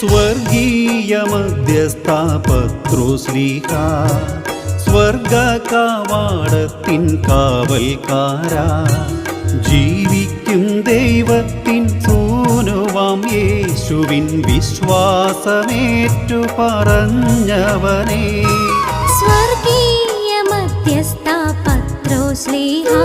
സ്വർഗീയ മധ്യസ്ഥാ പത്രോസ്ലീഹാ സ്വർഗ കവാടത്തിൻ കാവൽക്കാരാ ജീവിക്കും ദൈവത്തിൻ സൂനുവാം യേശുവിൻ വിശ്വാസമേറ്റു പറഞ്ഞവനേ സ്വർഗീയ മധ്യസ്ഥാ പത്രോസ്ലീഹാ